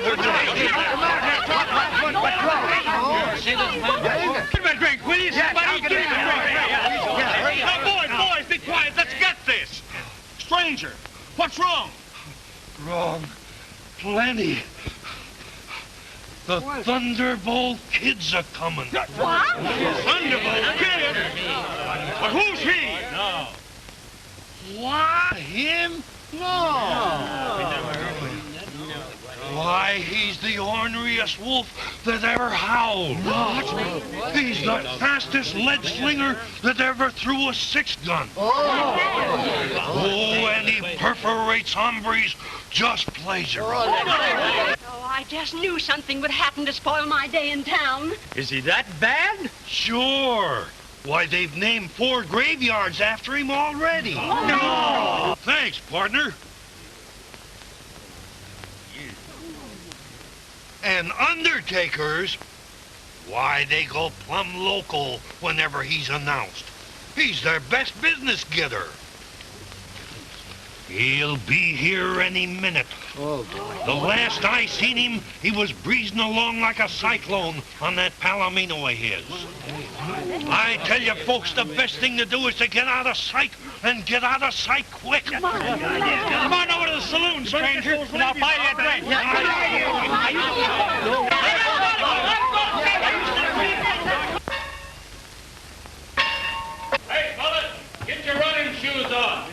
Give him a drink, will you? Somebody give him a drink. Now, boys, be quiet. Let's get this. Stranger, what's wrong? Wrong. Plenty. The Thunderbolt Kid's a coming. What? Thunderbolt Kid? But who's he? No. What? Him? No. Why, he's the orneriest wolf that ever howled. What? He's the fastest lead slinger that ever threw a 6-gun. Oh, and he perforates hombres just pleasure. Oh, I just knew something would happen to spoil my day in town. Is he that bad? Sure. Why, they've named 4 graveyards after him already. No! Thanks, partner. And undertakers, why, they go plumb local whenever he's announced. He's their best business getter. He'll be here any minute. Oh, boy. The last I seen him, he was breezing along like a cyclone on that Palomino of his. I tell you, folks, the best thing to do is to get out of sight, and get out of sight quick. Come on over to the saloon, stranger, and I'll buy you a drink. Hey, fellas, get your running shoes on.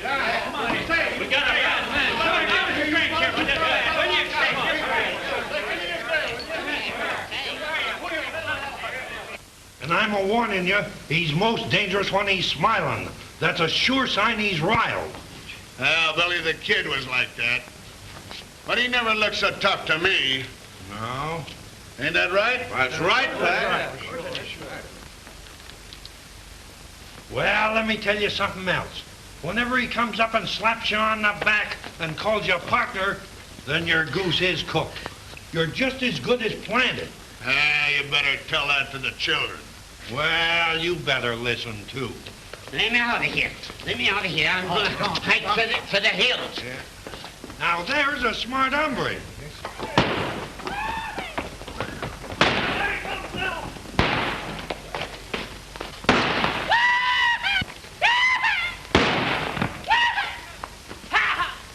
We got a bad man. Come on, give us a drink here for this guy. And I'm a-warning you, he's most dangerous when he's smiling. That's a sure sign he's riled. Well, Billy the Kid was like that. But he never looked so tough to me. No. Ain't that right? That's right, Pat. Well, let me tell you something else. Whenever he comes up and slaps you on the back and calls you partner, then your goose is cooked. You're just as good as planted. Ah, you better tell that to the children. Well, you better listen, too. Let me out of here. Let me out of here. I'm going to hike for the hills. Yeah. Now, there's a smart hombre.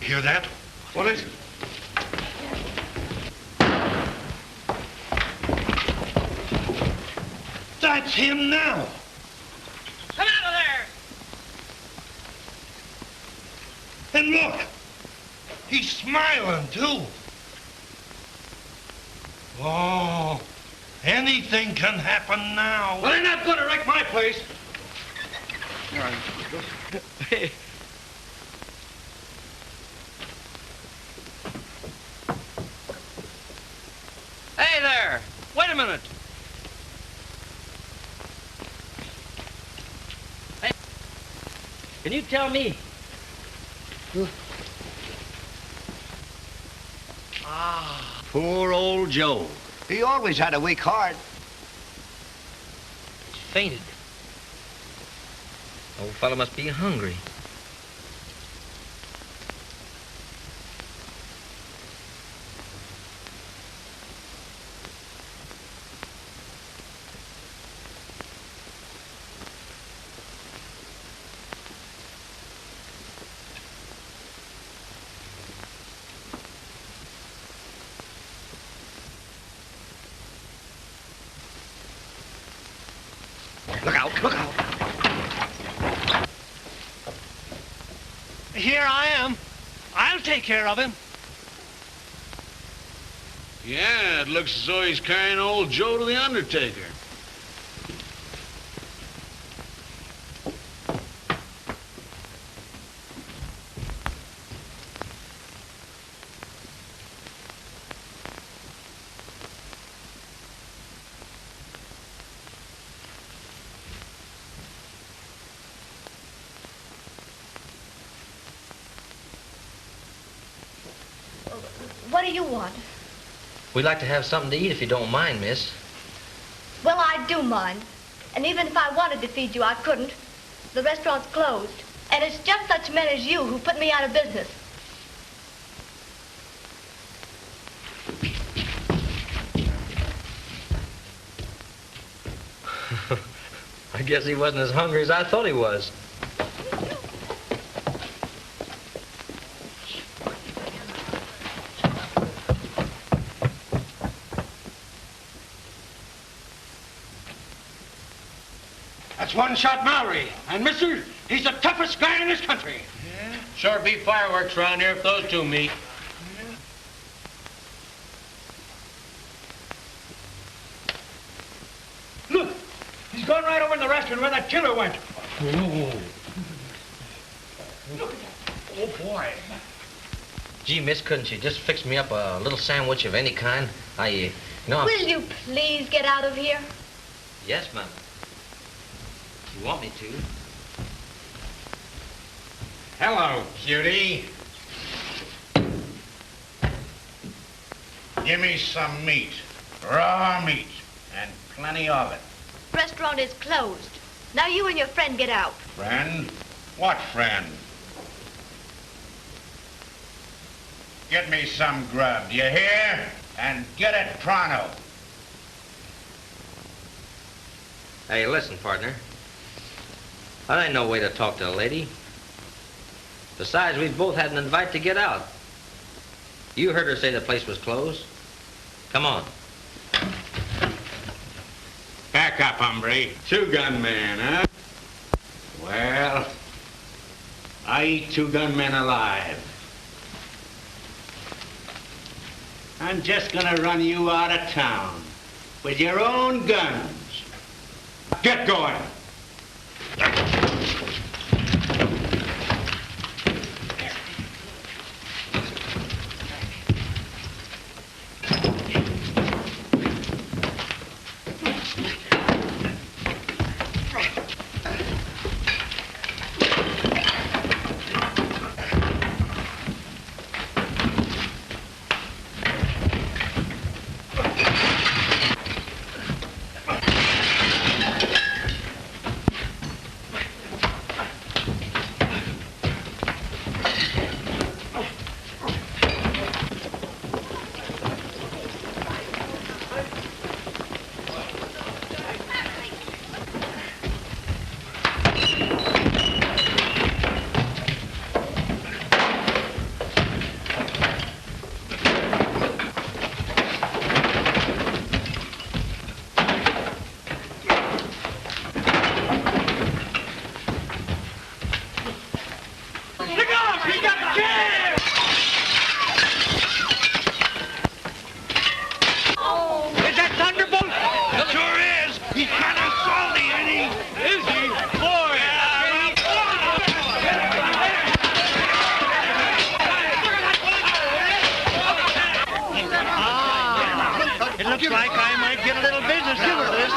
Hear that? What is it? That's him now. Come out of there! And look, he's smiling, too. Oh, anything can happen now. Well, they're not going to wreck my place. Hey there! Wait a minute. Hey, can you tell me? Poor old Joe. He always had a weak heart. Fainted. Old fellow must be hungry. Look out, look out. Here I am. I'll take care of him. Yeah, it looks as though he's carrying old Joe to the undertaker. What do you want? We'd like to have something to eat if you don't mind, miss. Well, I do mind. And even if I wanted to feed you, I couldn't. The restaurant's closed. And it's just such men as you who put me out of business. Guess he wasn't as hungry as I thought he was. That's One-Shot Mallory. And, mister, he's the toughest guy in this country. Yeah? Sure be fireworks around here if those two meet. Look, he's gone right over in the restaurant where that killer went. Oh, boy. Gee, miss, couldn't you just fix me up a little sandwich of any kind? Will you please get out of here? Yes, ma'am. You want me to? Hello, cutie. Give me some meat. Raw meat. And plenty of it. Restaurant is closed. Now you and your friend get out. Friend? What friend? Get me some grub, do you hear? And get it pronto. Hey, listen, partner. That ain't no way to talk to a lady. Besides, we've both had an invite to get out. You heard her say the place was closed. Come on. Back up, hombre. Two-gun man, huh? Well, I eat two-gun men alive. I'm just gonna run you out of town with your own guns. Get going. Looks like I might get a little business out of this.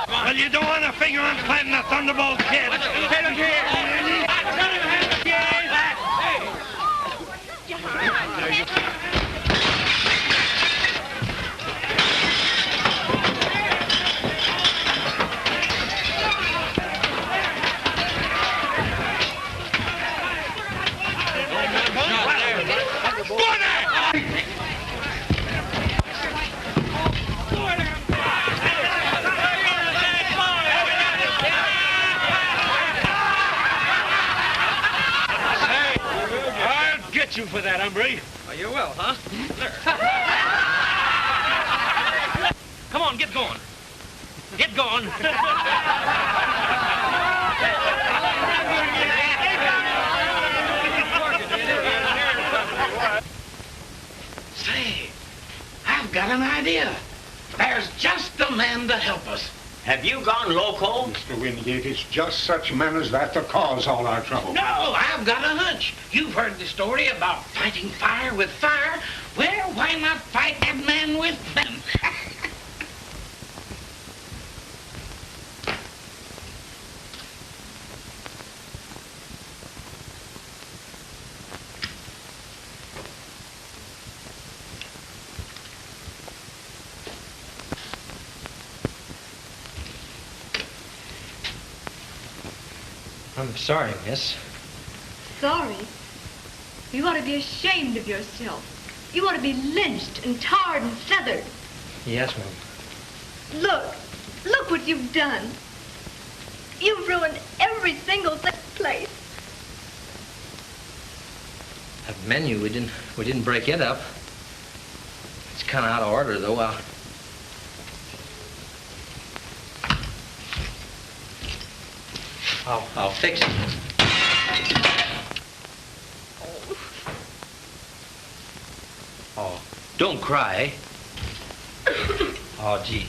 Well, you don't want to figure on planting a Thunderbolt kid. Get him here. You for that, hombre. Oh, you will, huh? Come on, get going. Get going. Say, I've got an idea. There's just the man to help us. Have you gone loco? Mr. Wingate, it's just such men as that that cause all our trouble. No, I've got a hunch. You've heard the story about fighting fire with fire. Well, why not fight that man with them? I'm sorry, miss. Sorry? You ought to be ashamed of yourself. You ought to be lynched and tarred and feathered. Yes, ma'am. Look, Look what you've done. You've ruined every single place. That menu, we didn't break it up. It's kind of out of order, though. I'll fix it. Oh, don't cry. Oh, gee.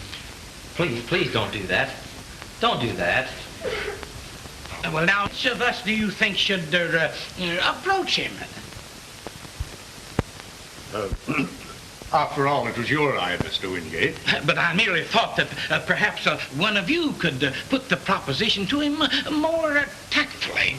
Please don't do that. Don't do that. Well, now, which of us do you think should approach him? After all, it was your eye, Mr. Wingate. But I merely thought that perhaps one of you could put the proposition to him more tactfully.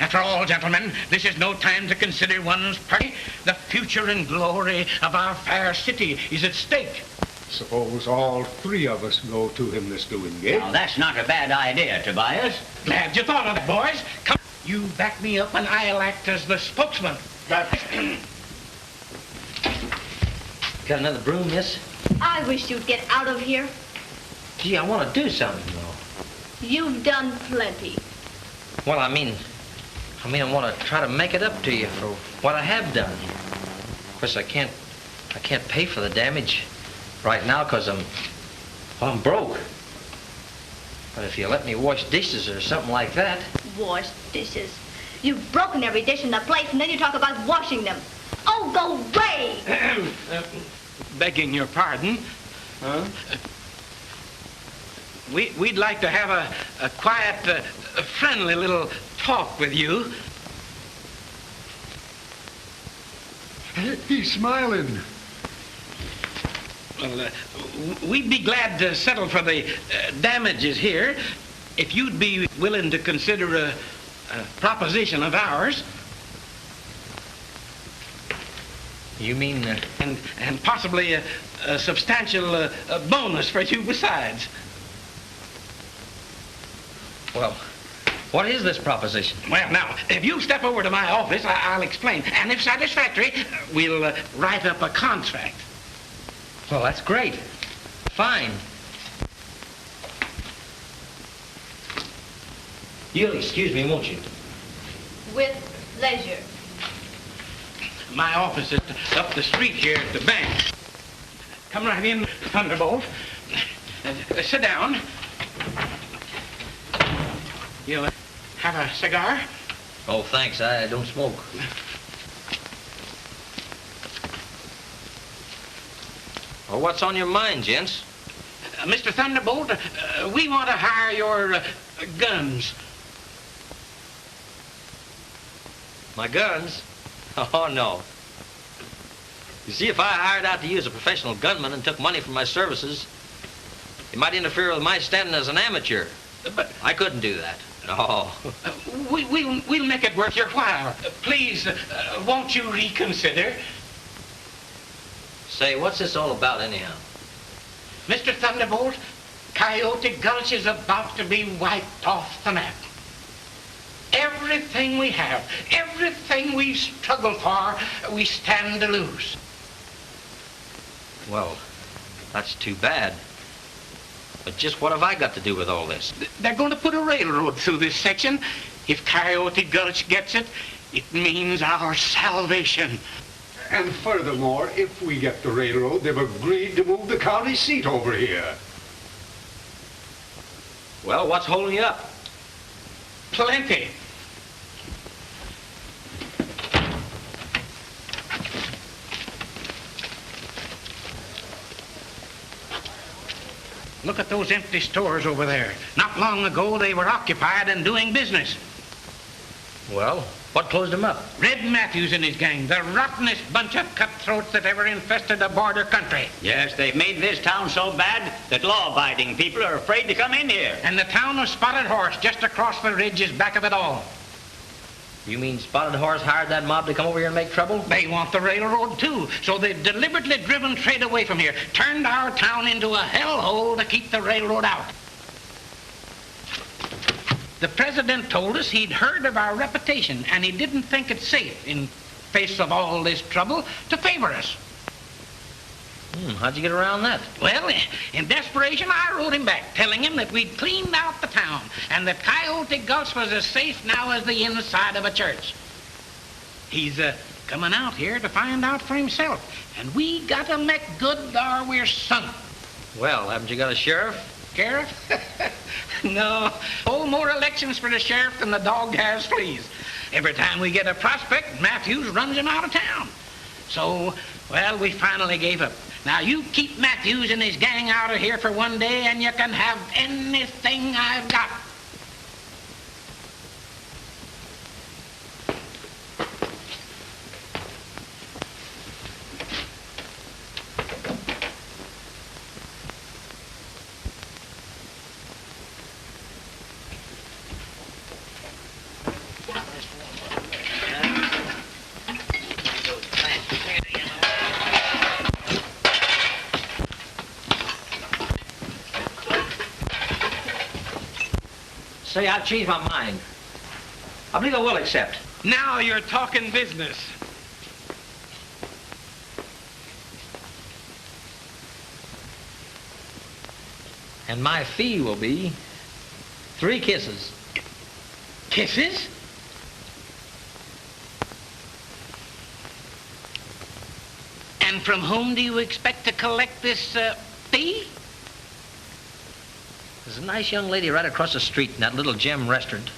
After all, gentlemen, this is no time to consider one's party. The future and glory of our fair city is at stake. Suppose all three of us go to him, Mr. Wingate. Now, that's not a bad idea, Tobias. Glad you thought of it, boys. Come, you back me up and I'll act as the spokesman. Got another broom, miss? I wish you'd get out of here. Gee, I want to do something, though. You've done plenty. Well, I mean, I want to try to make it up to you for what I have done. Of course, I can't pay for the damage right now because I'm broke. But if you let me wash dishes or something like that. Wash dishes? You've broken every dish in the place, and then you talk about washing them. Oh, go away! Begging your pardon. Huh? We'd like to have a quiet, friendly little talk with you. He's smiling. Well, we'd be glad to settle for the damages here if you'd be willing to consider a proposition of ours. You mean... And possibly a substantial bonus for you besides. Well, what is this proposition? Well, now, if you step over to my office, I'll explain. And if satisfactory, we'll write up a contract. Well, that's great. Fine. You'll excuse me, won't you? With pleasure. My office is up the street here at the bank. Come right in, Thunderbolt. Sit down. You have a cigar? Oh, thanks. I don't smoke. Well, what's on your mind, gents? Mr. Thunderbolt, we want to hire your guns. My guns? Oh, no. You see, if I hired out to you as a professional gunman and took money for my services, it might interfere with my standing as an amateur. But I couldn't do that. No. We'll make it worth your while. Please, won't you reconsider? Say, what's this all about, anyhow? Mr. Thunderbolt, Coyote Gulch is about to be wiped off the map. Everything we have, everything we've struggled for, we stand to lose. Well, that's too bad. But just what have I got to do with all this? They're going to put a railroad through this section. If Coyote Gulch gets it, it means our salvation. And furthermore, if we get the railroad, they've agreed to move the county seat over here. Well, what's holding you up? Plenty. Look at those empty stores over there. Not long ago, they were occupied and doing business. Well, what closed them up? Red Matthews and his gang, the rottenest bunch of cutthroats that ever infested a border country. Yes, they've made this town so bad that law-abiding people are afraid to come in here. And the town of Spotted Horse, just across the ridge, is back of it all. You mean Spotted Horse hired that mob to come over here and make trouble? They want the railroad, too, so they've deliberately driven trade away from here, turned our town into a hellhole to keep the railroad out. The president told us he'd heard of our reputation, and he didn't think it safe, in face of all this trouble, to favor us. How'd you get around that? Well, in desperation, I wrote him back, telling him that we'd cleaned out the town and that Coyote Gulch was as safe now as the inside of a church. He's coming out here to find out for himself, and we got to make good or we're sunk. Well, haven't you got a sheriff? Sheriff? No. Oh, more elections for the sheriff than the dog has fleas. Every time we get a prospect, Matthews runs him out of town. So, well, we finally gave up. Now, you keep Matthews and his gang out of here for one day, and you can have anything I've got. Say, I've changed my mind. I believe I will accept. Now you're talking business. And my fee will be 3 kisses. Kisses? And from whom do you expect to collect this fee? There's a nice young lady right across the street in that little gem restaurant.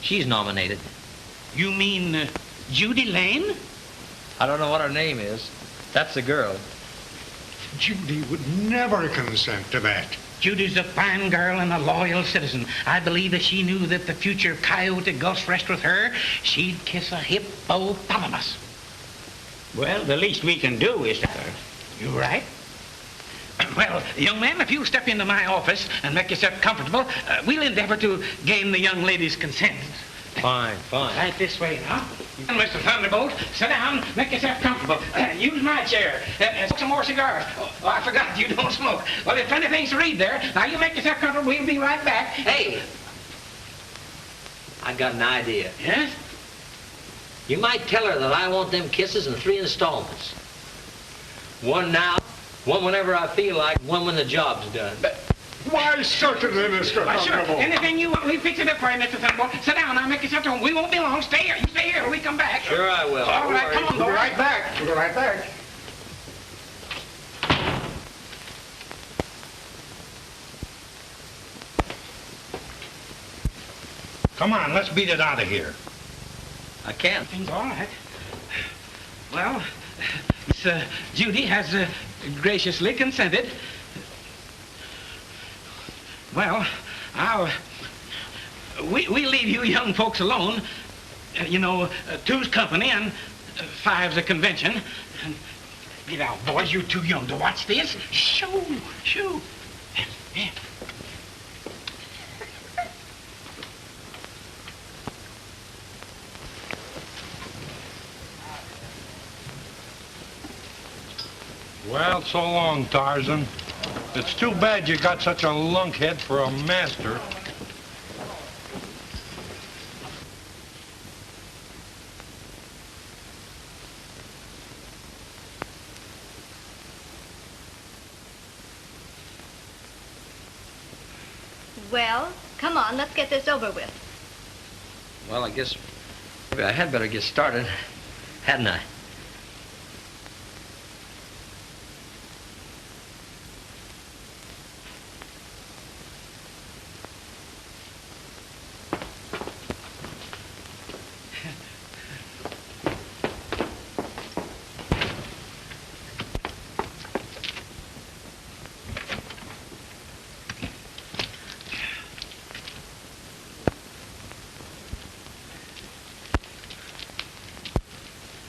She's nominated. You mean Judy Lane? I don't know what her name is. That's the girl. Judy would never consent to that. Judy's a fine girl and a loyal citizen. I believe if she knew that the future Coyote Gulch rests with her, she'd kiss a hippopotamus. Well, the least we can do is... You right? Well, young man, if you'll step into my office and make yourself comfortable, we'll endeavor to gain the young lady's consent. Fine, fine. Right this way now. And Mr. Thunderbolt, sit down, make yourself comfortable. Use my chair. Some more cigars. Oh, I forgot, you don't smoke. Well, there's plenty of things to read there. Now, you make yourself comfortable. We'll be right back. Hey! I got an idea. Yes? You might tell her that I want them kisses in 3 installments. One now, one whenever I feel like, one when the job's done. Why, certainly, Mr. Why, sure. Thunderbolt. Anything you want, we'll fix it up for you, Mr. Thunderbolt. Sit down now, make yourself at home. We won't be long. Stay here. You stay here till we come back. Sure I will. All right, come on, We'll boy. be right back. We'll be right back. Come on, let's beat it out of here. I can't. Things all right. Well, Miss Judy has graciously consented. Well, we'll leave you young folks alone. You know, 2's company and 5's a convention. And get out, boys. You're too young to watch this. Shoo, shoo. Yeah. Well, so long, Tarzan. It's too bad you got such a lunkhead for a master. Well, come on, let's get this over with. Well, I guess maybe I had better get started, hadn't I?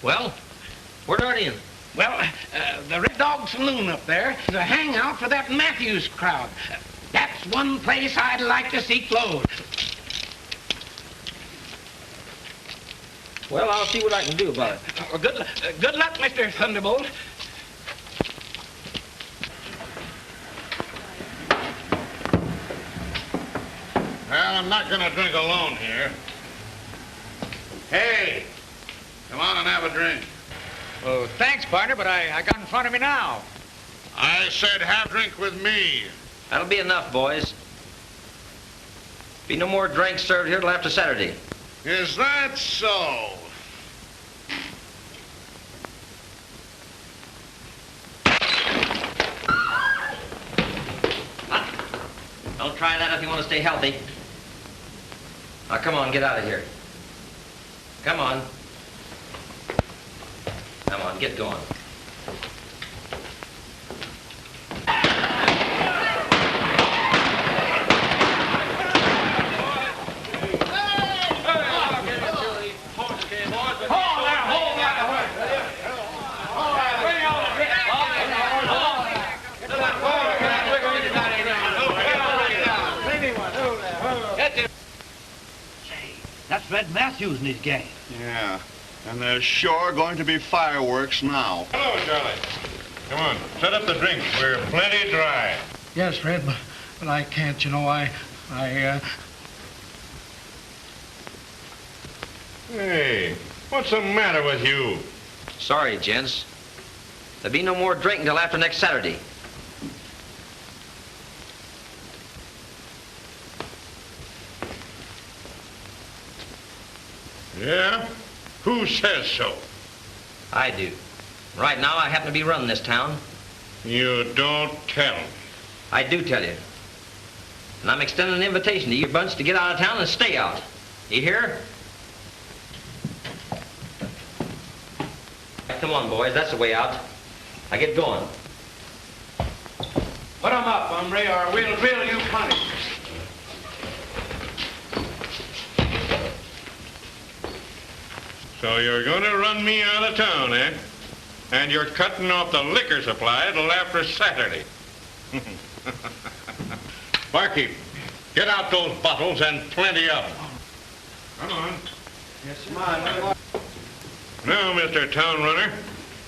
Well, where'd Artie in? Well, the Red Dog Saloon up there is a hangout for that Matthews crowd. That's one place I'd like to see closed. Well, I'll see what I can do about it. Well, good luck, Mr. Thunderbolt. Well, I'm not going to drink alone here. Hey, come on and have a drink. Oh, thanks, partner, but I got in front of me now. I said have a drink with me. That'll be enough, boys. Be no more drinks served here till after Saturday. Is that so? Don't try that if you want to stay healthy. Now, come on, get out of here. Come on. Come on, get going. That's Red Matthews and his gang. Yeah, and there's sure going to be fireworks now. Hello, Charlie. Come on, set up the drinks. We're plenty dry. Yes, Red, but I can't, you know, Hey, what's the matter with you? Sorry, gents. There'll be no more drinking till after next Saturday. Yeah? Who says so? I do. Right now, I happen to be running this town. You don't tell. I do tell you. And I'm extending an invitation to you bunch to get out of town and stay out. You hear? Come on, boys. That's the way out. I get going. Put 'em up, hombre, or we'll drill you plenty. So you're going to run me out of town, eh? And you're cutting off the liquor supply till after Saturday. Barkeep, get out those bottles and plenty of them. Come on. Yes, mine. Now, Mr. Town Runner,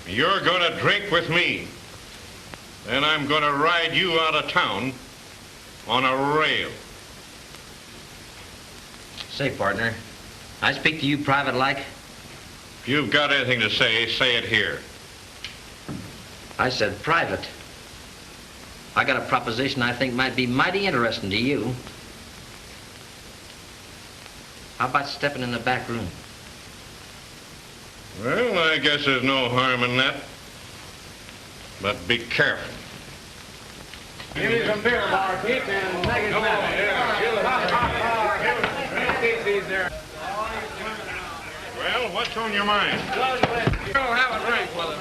you're going to drink with me. Then I'm going to ride you out of town on a rail. Say, partner, I speak to you private-like. If you've got anything to say it here. I said private. I got a proposition I think might be mighty interesting to you. How about stepping in the back room? Well, I guess there's no harm in that. But be careful. Give me some beer, barkeep, and make it Keep these there. Well, what's on your mind? Have a drink with us.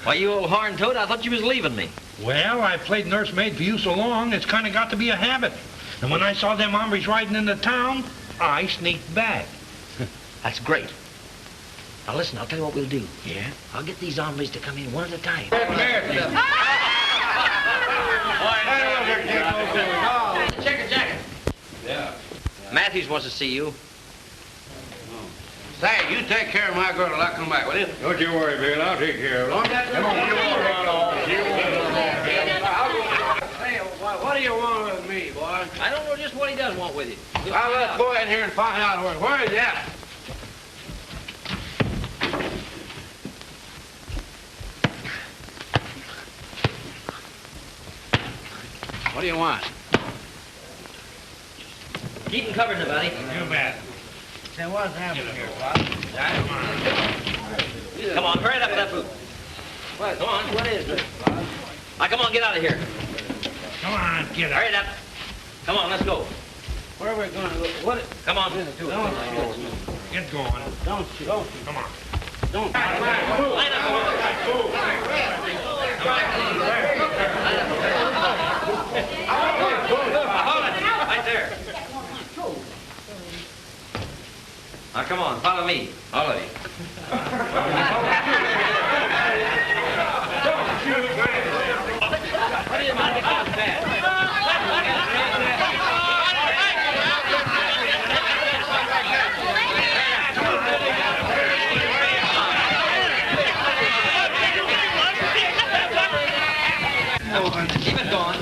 Why, you old horn toad, I thought you was leaving me. Well, I played nursemaid for you so long, it's kind of got to be a habit. And when I saw them hombres riding into town, I sneaked back. That's great. Now listen, I'll tell you what we'll do. Yeah? I'll get these hombres to come in one at a time. Check your jacket. Yeah. Matthews wants to see you. Say, you take care of my girl till I come back, will you? Don't you worry, Bill. I'll take care of it. Come on, Hey, what do you want with me, boy? I don't know just what he does want with you. Let's go in here and find out where is he at. What do you want? Keep him covered, buddy. You bet. Say, what's happening here, Bob? Come on, hurry up with that boot. What? Come on. What is this, Bob? Now, come on, get out of here. Come on, get Hurry it up. Come on, let's go. Where are we going to go? What? Come on. Get going. Don't you? Come on. Don't. Line Hold it. Right there. Now, come on, follow me. All of you. What do you mind about that? Keep it going.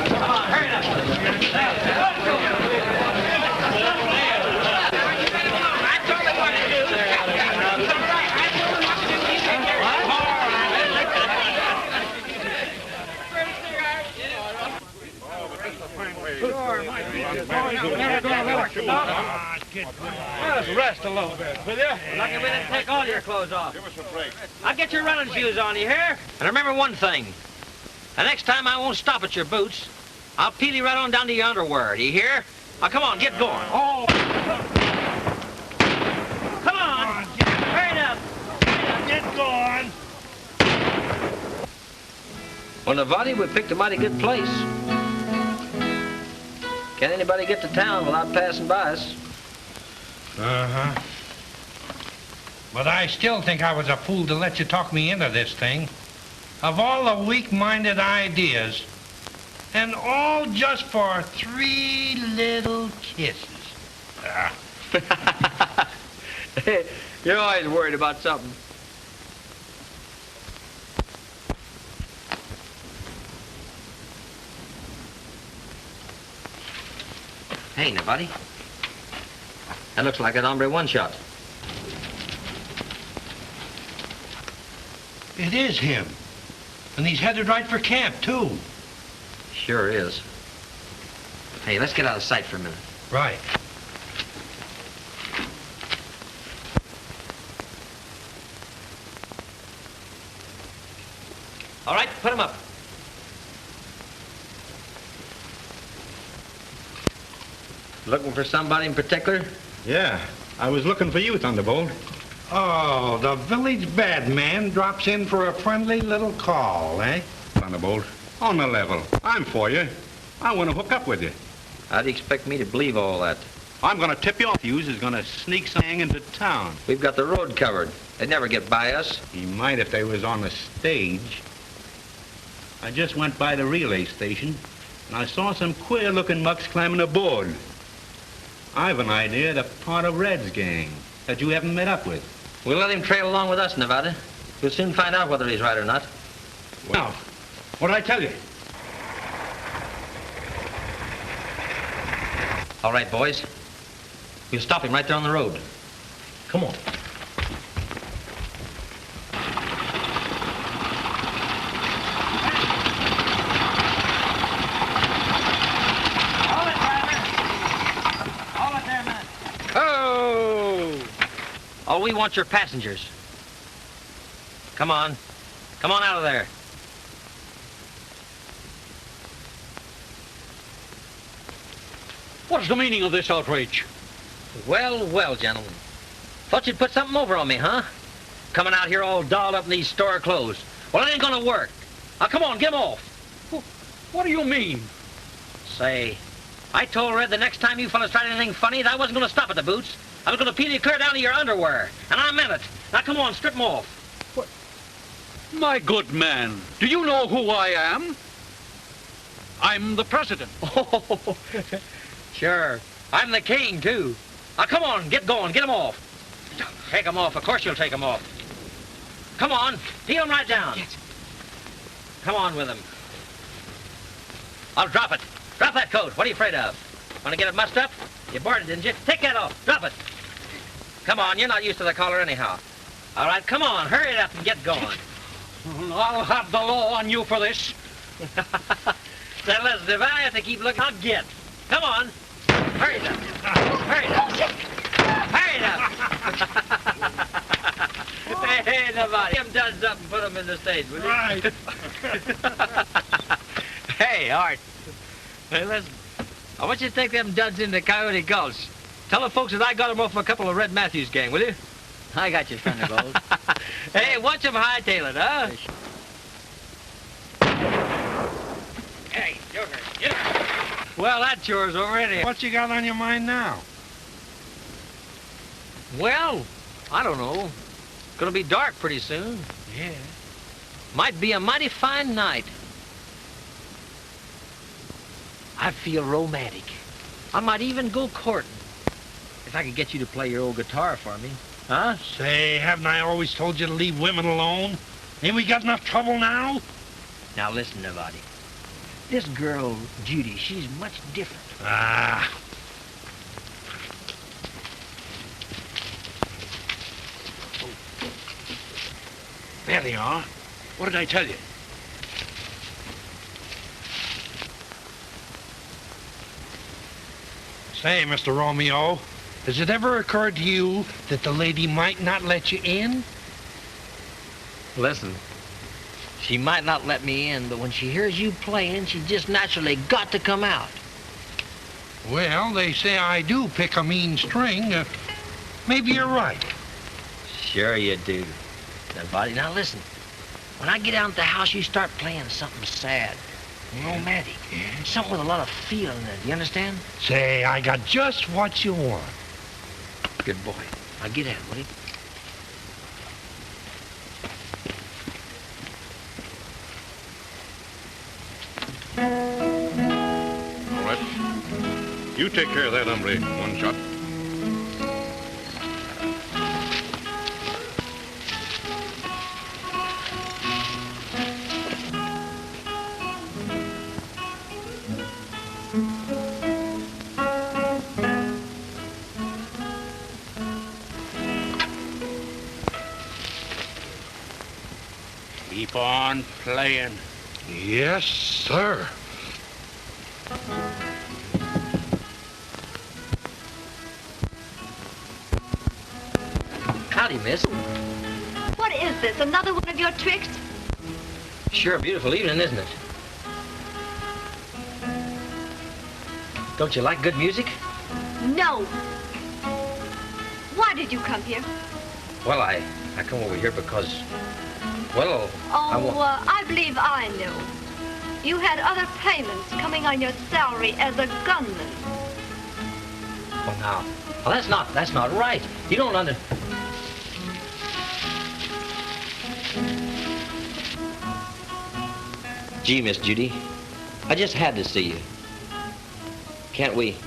Come on, hurry it up. I told you what to do. Let us rest a little bit, will you? Lucky we didn't take all your clothes off. Give us a break. I'll get your running shoes on, you hear? And remember one thing. The next time I won't stop at your boots. I'll peel you right on down to your underwear, do you hear? Now, come on, get going. Oh! Come on. Hurry it up. Get going! Well, Nevada, we picked a mighty good place. Can't anybody get to town without passing by us? Uh-huh. But I still think I was a fool to let you talk me into this thing. Of all the weak-minded ideas, and all just for 3 little kisses. You're always worried about something. Hey, nobody. That looks like an hombre one-shot. It is him. And he's headed right for camp, too. Sure is. Hey, let's get out of sight for a minute. Right. All right, put him up. Looking for somebody in particular? Yeah, I was looking for you, Thunderbolt. Oh, the village bad man drops in for a friendly little call, eh? Thunderbolt, on the level. I'm for you. I want to hook up with you. How do you expect me to believe all that? I'm going to tip you off. Hughes is going to sneak something into town. We've got the road covered. They'd never get by us. He might if they was on the stage. I just went by the relay station, and I saw some queer-looking mucks climbing aboard. I've an idea they're part of Red's gang that you haven't met up with. We'll let him trail along with us, Nevada. We'll soon find out whether he's right or not. Now, what did I tell you? All right, boys. We'll stop him right there on the road. Come on. Oh, we want your passengers. Come on. Come on out of there. What's the meaning of this outrage? Well, well, gentlemen. Thought you'd put something over on me, huh? Coming out here all dolled up in these store clothes. Well, it ain't gonna work. Now, come on, get 'em off. What do you mean? Say, I told Red the next time you fellas tried anything funny that I wasn't gonna stop at the boots. I was gonna peel you clear down to your underwear. And I meant it. Now, come on, strip 'em off. My good man, do you know who I am? I'm the president. Oh, sure. I'm the king, too. Now, come on, get going. Get 'em off. Take 'em off. Of course you'll take 'em off. Come on. Peel 'em right down. Yes. Come on with 'em. I'll drop it. Drop that coat. What are you afraid of? Want to get it mussed up? You bored it, didn't you? Take that off. Drop it. Come on. You're not used to the collar anyhow. All right, come on. Hurry it up and get going. I'll have the law on you for this. So listen, if I have to keep looking, I'll get. Come on. Hurry it up. Hurry it up. Hurry it up. Hey, nobody. Get 'em done something, put 'em in the stage, will you? Right. Hey, Art. Hey, listen. I want you to take them duds into Coyote Gulch. Tell the folks that I got them off a couple of Red Matthews gang, will you? I got you, Thunderbolt. Hey, watch 'em hightail it, huh? Hey, Joker, get her. Well, that's yours already. What you got on your mind now? Well, I don't know. It's gonna be dark pretty soon. Yeah. Might be a mighty fine night. I feel romantic. I might even go courting. If I could get you to play your old guitar for me. Huh? Say, haven't I always told you to leave women alone? Ain't we got enough trouble now? Now listen, Nevada. This girl, Judy, she's much different. Ah. There they are. What did I tell you? Say, Mr. Romeo, has it ever occurred to you that the lady might not let you in? Listen, she might not let me in, but when she hears you playing, she just naturally got to come out. Well, they say I do pick a mean string. Maybe you're right. Sure you do. Now, buddy, now listen. When I get out of the house, you start playing something sad, romantic, something with a lot of feeling in it. You understand? Say, I got just what you want. Good boy. Now get out, will you? All right. You take care of that hombre, one shot. Keep on playing. Yes, sir. Howdy, miss. What is this? Another one of your tricks? Sure a beautiful evening, isn't it? Don't you like good music? No. Why did you come here? Well, I come over here because, well, I believe I know. You had other payments coming on your salary as a gunman. Oh, now, well, that's not right. You don't Gee, Miss Judy, I just had to see you. Can't we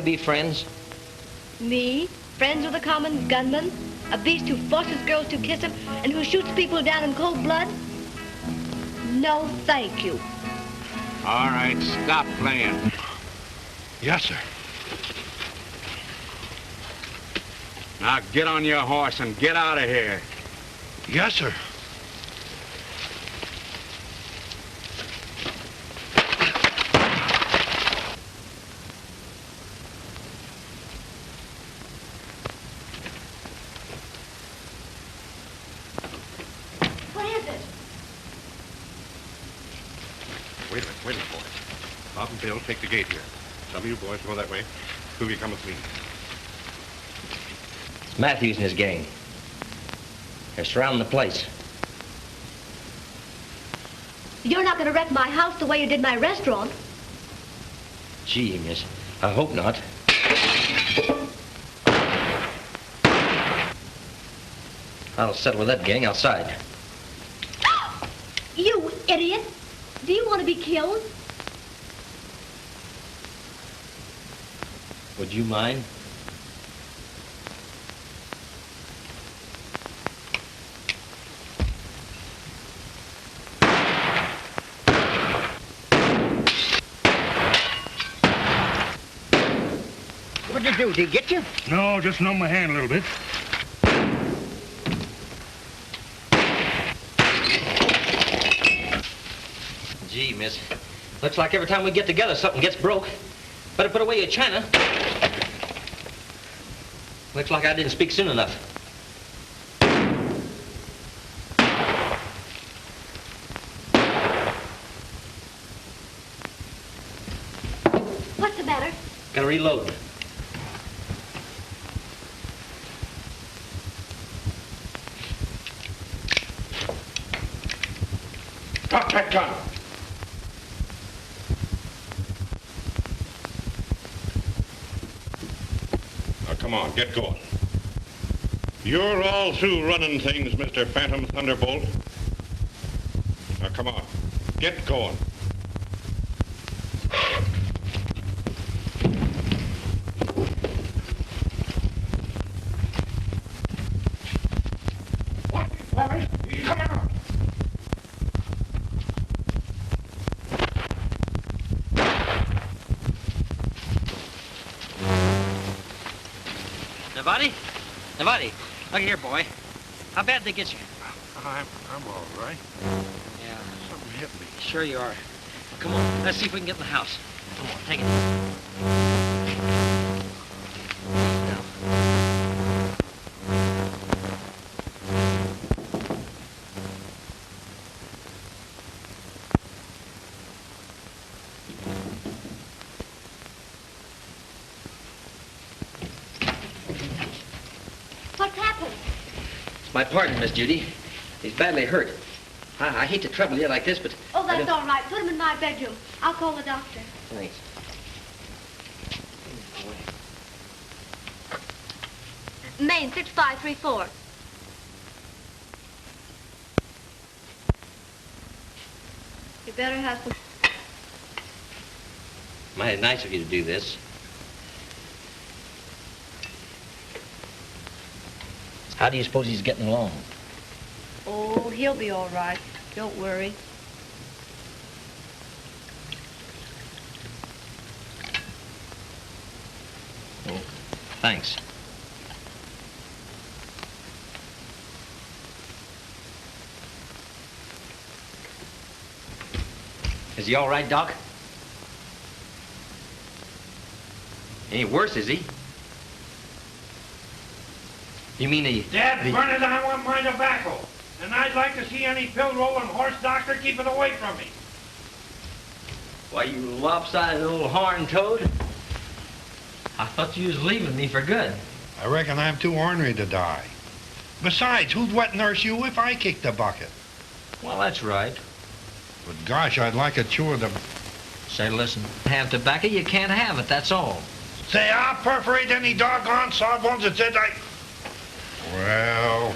be friends? Me? Friends with a common gunman? A beast who forces girls to kiss him and who shoots people down in cold blood? No, thank you. All right, stop playing. Yes, sir. Now get on your horse and get out of here. Yes, sir. What is it? Wait a minute, boys. Bob and Bill, take the gate here. Some of you boys go that way. Two of you come with me. It's Matthews and his gang. They're surrounding the place. You're not going to wreck my house the way you did my restaurant. Gee, miss, I hope not. I'll settle with that gang outside. You idiot! Do you want to be killed? Would you mind? What'd you do? Did he get you? No, just numb my hand a little bit. Gee, miss, looks like every time we get together, something gets broke. Better put away your china. Looks like I didn't speak soon enough. What's the matter? Gotta reload. Drop that gun. Now, come on, get going. You're all through running things, Mr. Phantom Thunderbolt. Now, come on, get going. Come on. Nobody? Nobody. Look here, boy. How bad did they get you? I'm all right. Yeah. Something hit me. Sure you are. Come on, let's see if we can get in the house. Come on, take it. My pardon, Miss Judy. He's badly hurt. I hate to trouble you like this, but... Oh, that's all right. Put him in my bedroom. I'll call the doctor. Thanks. Maine, 6534. You better have some... Mighty nice of you to do this. How do you suppose he's getting along? Oh, he'll be all right. Don't worry. Oh, thanks. Is he all right, Doc? Any worse, is he? You mean he... Dad, Bernard, I want my tobacco. And I'd like to see any pill-rolling horse doctor keep it away from me. Why, you lopsided old horn toad. I thought you was leaving me for good. I reckon I'm too ornery to die. Besides, who'd wet nurse you if I kicked the bucket? Well, that's right. But gosh, I'd like a chew of the... Say, listen, have tobacco, you can't have it, that's all. Say, I'll perforate any doggone sawbones that said I... Well...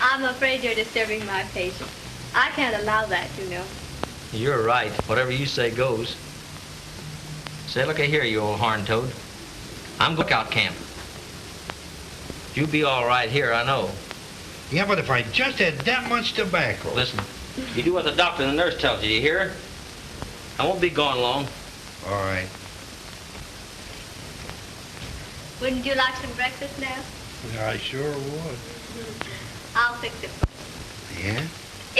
I'm afraid you're disturbing my patient. I can't allow that, you know. You're right. Whatever you say goes. Say, look here, you old horn toad. I'm going to out camp. You'll be all right here, I know. Yeah, but if I just had that much tobacco... Listen, you do what the doctor and the nurse tells you, you hear? I won't be gone long. All right. Wouldn't you like some breakfast now? I sure would. I'll fix it for you. Yeah?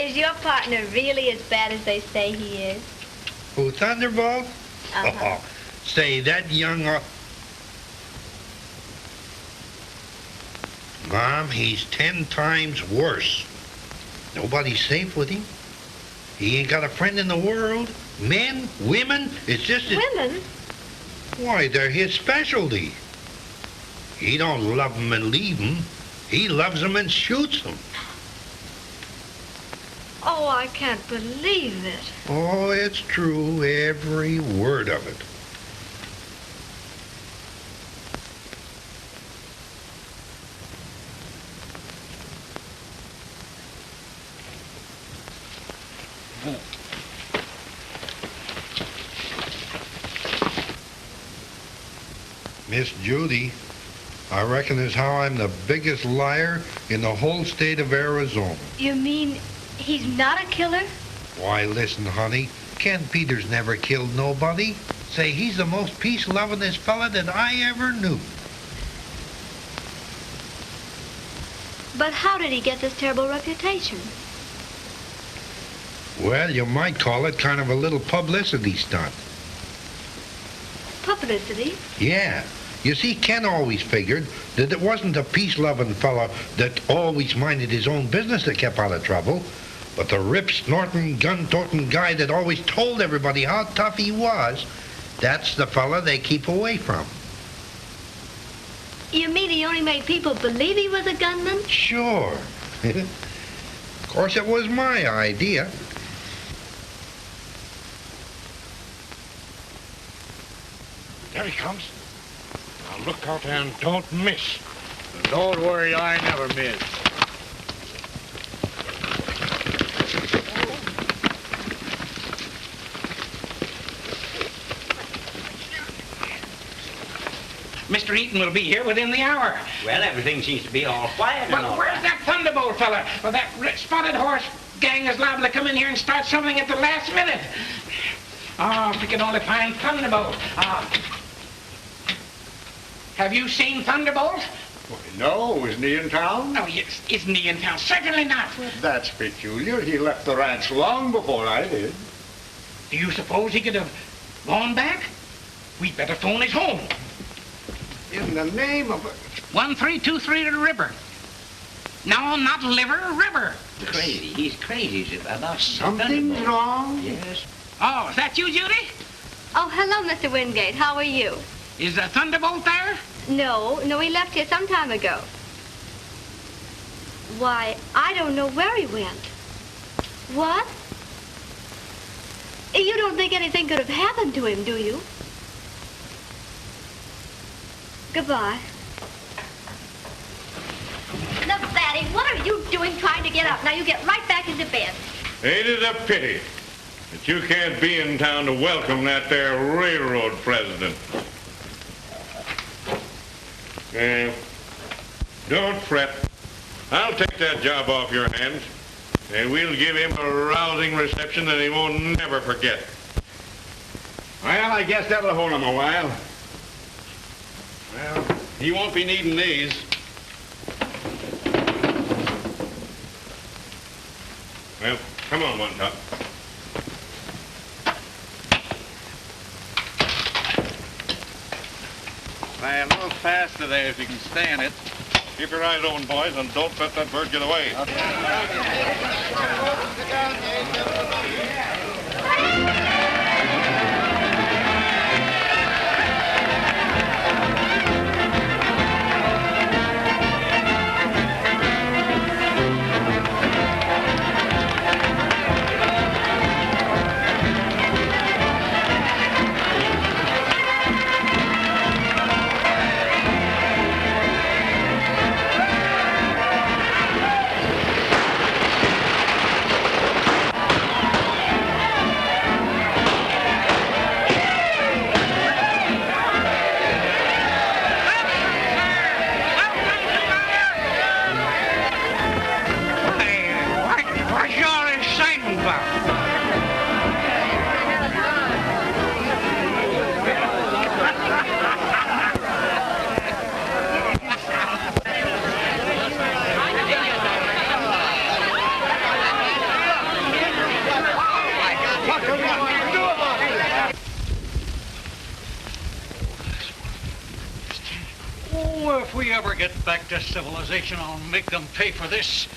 Is your partner really as bad as they say he is? Who, Thunderbolt? Uh-huh. Oh, say, that young... Mom, he's 10 times worse. Nobody's safe with him. He ain't got a friend in the world. Men, women, it's just... Women? Why, they're his specialty. He don't love 'em and leave 'em. He loves 'em and shoots 'em. Oh, I can't believe it. Oh, it's true, every word of it. Miss Judy, I reckon is how I'm the biggest liar in the whole state of Arizona. You mean he's not a killer? Why, listen, honey, Ken Peters never killed nobody. Say, he's the most peace-lovingest fella that I ever knew. But how did he get this terrible reputation? Well, you might call it kind of a little publicity stunt. Publicity? Yeah. You see, Ken always figured that it wasn't a peace-loving fella that always minded his own business that kept out of trouble, but the rip-snorting, gun-toting guy that always told everybody how tough he was, that's the fella they keep away from. You mean he only made people believe he was a gunman? Sure. Of course, it was my idea. There he comes. Now look out and don't miss. Don't worry, I never miss. Mr. Eaton will be here within the hour. Well, everything seems to be all quiet and all But where's that Thunderbolt fella? Well, that spotted horse gang is liable to come in here and start something at the last minute. Oh, if we could only find Thunderbolt. Have you seen Thunderbolt? Why, no, isn't he in town? Oh, yes. Isn't he in town? Certainly not. That's peculiar. He left the ranch long before I did. Do you suppose he could have gone back? We'd better phone his home. In the name of... 1323 River. No, not liver, river. Crazy. He's crazy about Something's wrong? Yes. Oh, is that you, Judy? Oh, hello, Mr. Wingate. How are you? Is Thunderbolt there? No, he left here some time ago. Why, I don't know where he went. What? You don't think anything could have happened to him, do you? Goodbye. Now, Fatty, what are you doing trying to get up? Now, you get right back into bed. Ain't it a pity that you can't be in town to welcome that there railroad president? Don't fret. I'll take that job off your hands, and we'll give him a rousing reception that he won't never forget. Well, I guess that'll hold him a while. Well, he won't be needing these. Well, come on, One Top. Try a little faster there if you can stand it. Keep your eyes open, boys, and don't let that bird get away. What's you all exciting about? Oh, if we ever get back to civilization, I'll make them pay for this.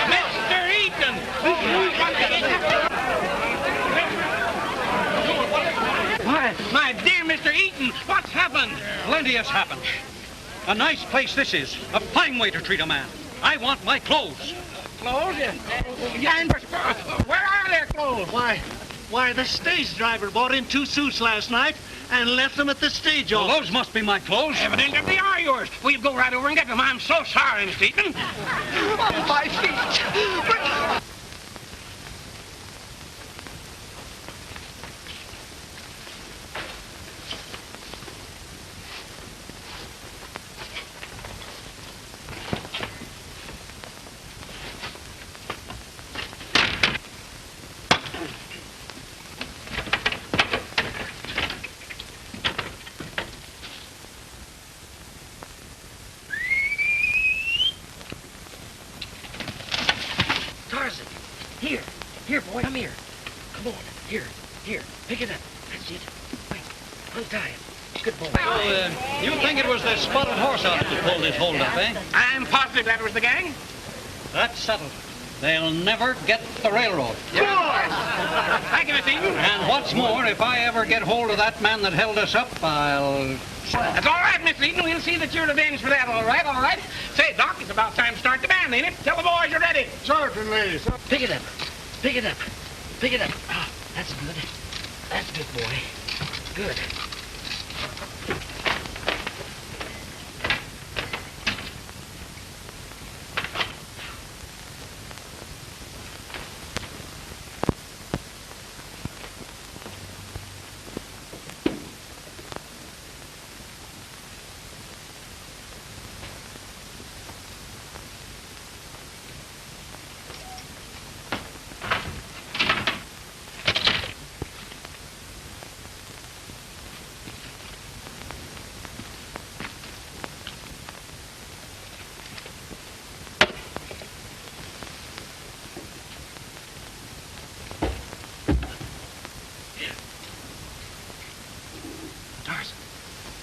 Mr. Eaton! Why, my dear Mr. Eaton, what's happened? Plenty has happened. A nice place this is. A fine way to treat a man. I want my clothes. Clothes? Where are their clothes? Why, the stage driver brought in 2 suits last night and left them at the stage office. Well, those must be my clothes. Evidently they are yours. We'll go right over and get them. I'm so sorry, Mr. Eaton. Oh, my feet. Tarzan, here, boy, come here. Come on, here, pick it up. That's it. Wait, untie him. Good boy. So, you think it was the spotted horse outfit that pulled this hold up, eh? I'm positive that was the gang. That's settled. They'll never get the railroad. Good. Thank you, Mr. Eaton. And what's more, if I ever get hold of that man that held us up, I'll... That's all right, Mr. Eaton. We'll see that you're avenged for that, all right? Say, Doc, it's about time to start the band, ain't it? Tell the boys you're ready. Certainly. Pick it up. Oh, that's good. That's good, boy. Good.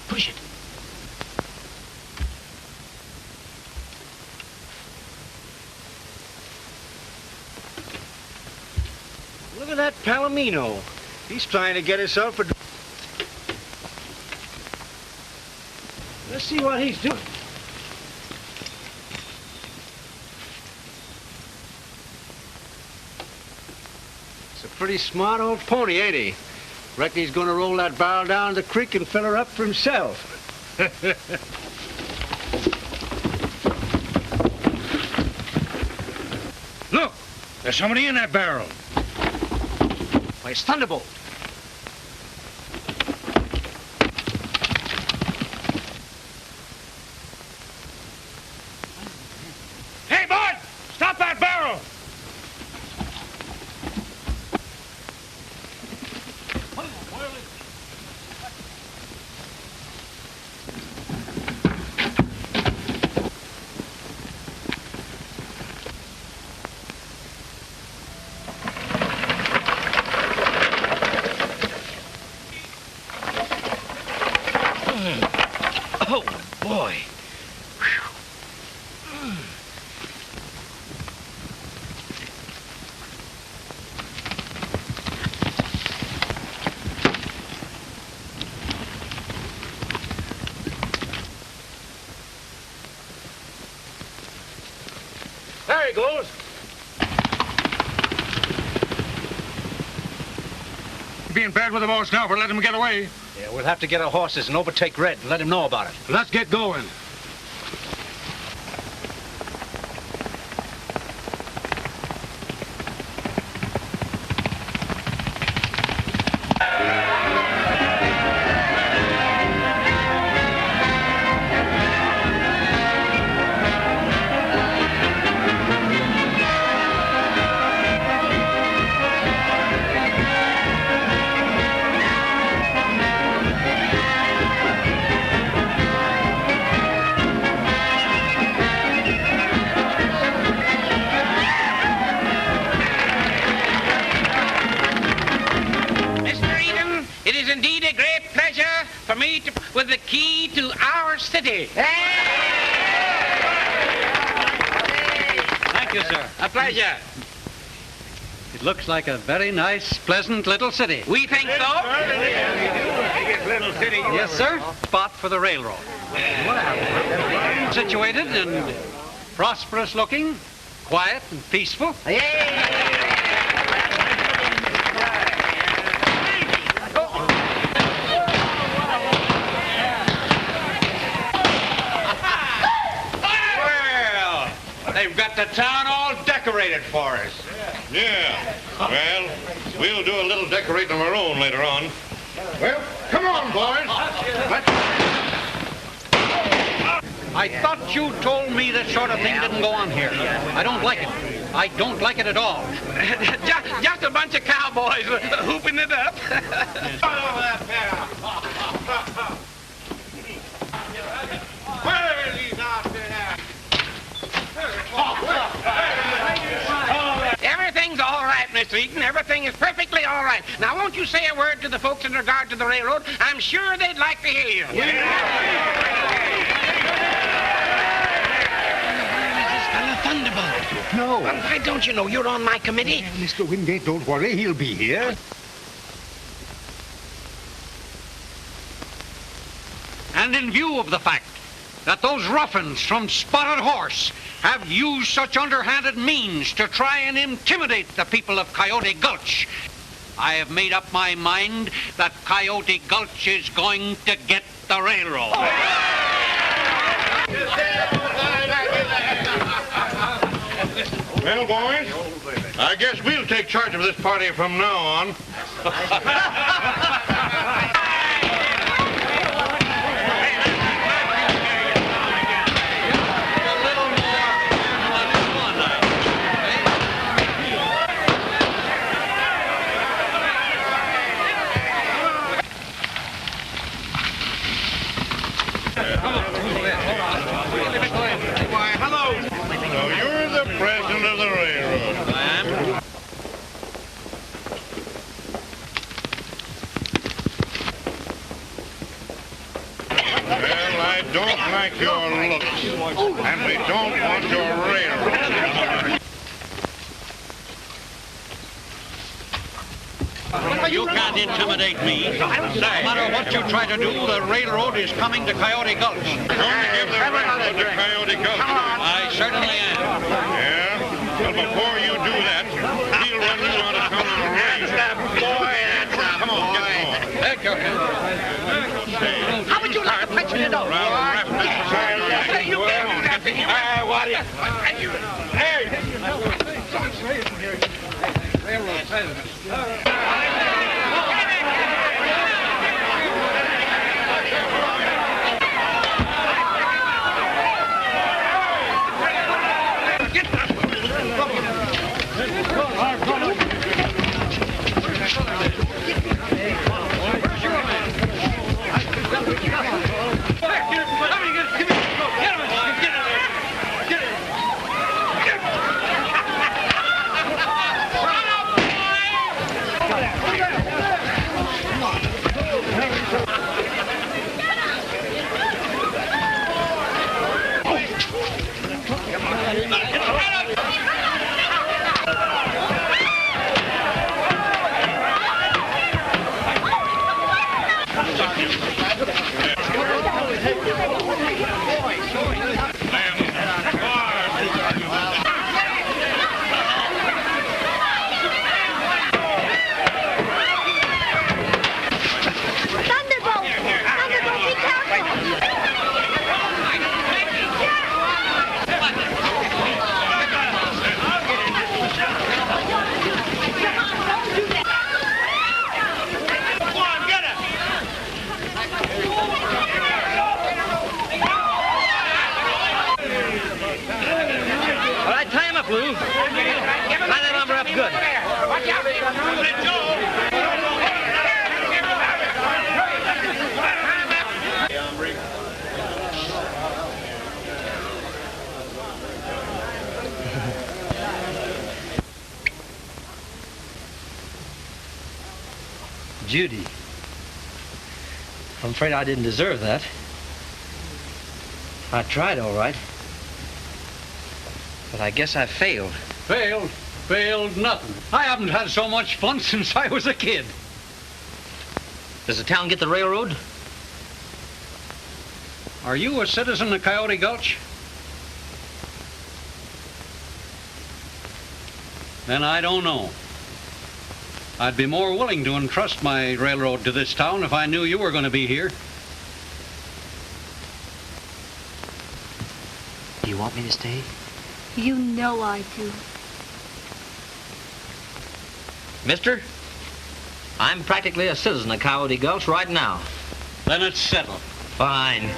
Push it. Look at that Palomino. He's trying to get himself a... Let's see what he's doing. It's a pretty smart old pony, ain't he? Reckon he's gonna roll that barrel down the creek and fill her up for himself. Look, there's somebody in that barrel. Why, it's Thunderbolt. Hey, Bud! Stop that barrel! Oh, boy. There he goes. Being bad with the boss now for letting him get away. Yeah, we'll have to get our horses and overtake Red and let him know about it. Let's get going. With the key to our city. Thank you, sir. A pleasure. It looks like a very nice, pleasant little city. We think so. Little city. Yes, sir. Spot for the railroad. Situated and prosperous looking, quiet and peaceful. They've got the town all decorated for us. Yeah. Well, we'll do a little decorating of our own later on. Well, come on, boys. I thought you told me that sort of thing didn't go on here. I don't like it. I don't like it at all. Just a bunch of cowboys hooping it up. Where is he out there? Everything's all right, Mr. Eaton. Everything is perfectly all right. Now, won't you say a word to the folks in regard to the railroad? I'm sure they'd like to hear you. This fella Thunderbolt. No. Well, why don't you know you're on my committee? Mr. Wingate, don't worry. He'll be here. And in view of the fact that those ruffians from Spotted Horse have used such underhanded means to try and intimidate the people of Coyote Gulch, I have made up my mind that Coyote Gulch is going to get the railroad. Well, boys, I guess we'll take charge of this party from now on. President of the railroad. I am. Well, I don't like your looks, and we don't want your railroad. You can't intimidate me. No matter what you try to do, the railroad is coming to Coyote Gulch. Going to give the railroad to Coyote Gulch. I certainly am. Yeah? Well, before you do that, he'll run you out of town on a race. Come on, get going. Take your hand. How would you like to punch me in the nose? Say you can't do that to him. What is... Judy, I'm afraid I didn't deserve that. I tried all right, but I guess I failed. Failed? Failed nothing. I haven't had so much fun since I was a kid. Does the town get the railroad? Are you a citizen of Coyote Gulch? Then I don't know. I'd be more willing to entrust my railroad to this town if I knew you were going to be here. Do you want me to stay? You know I do. Mister, I'm practically a citizen of Coyote Gulch right now. Then it's settled. Fine.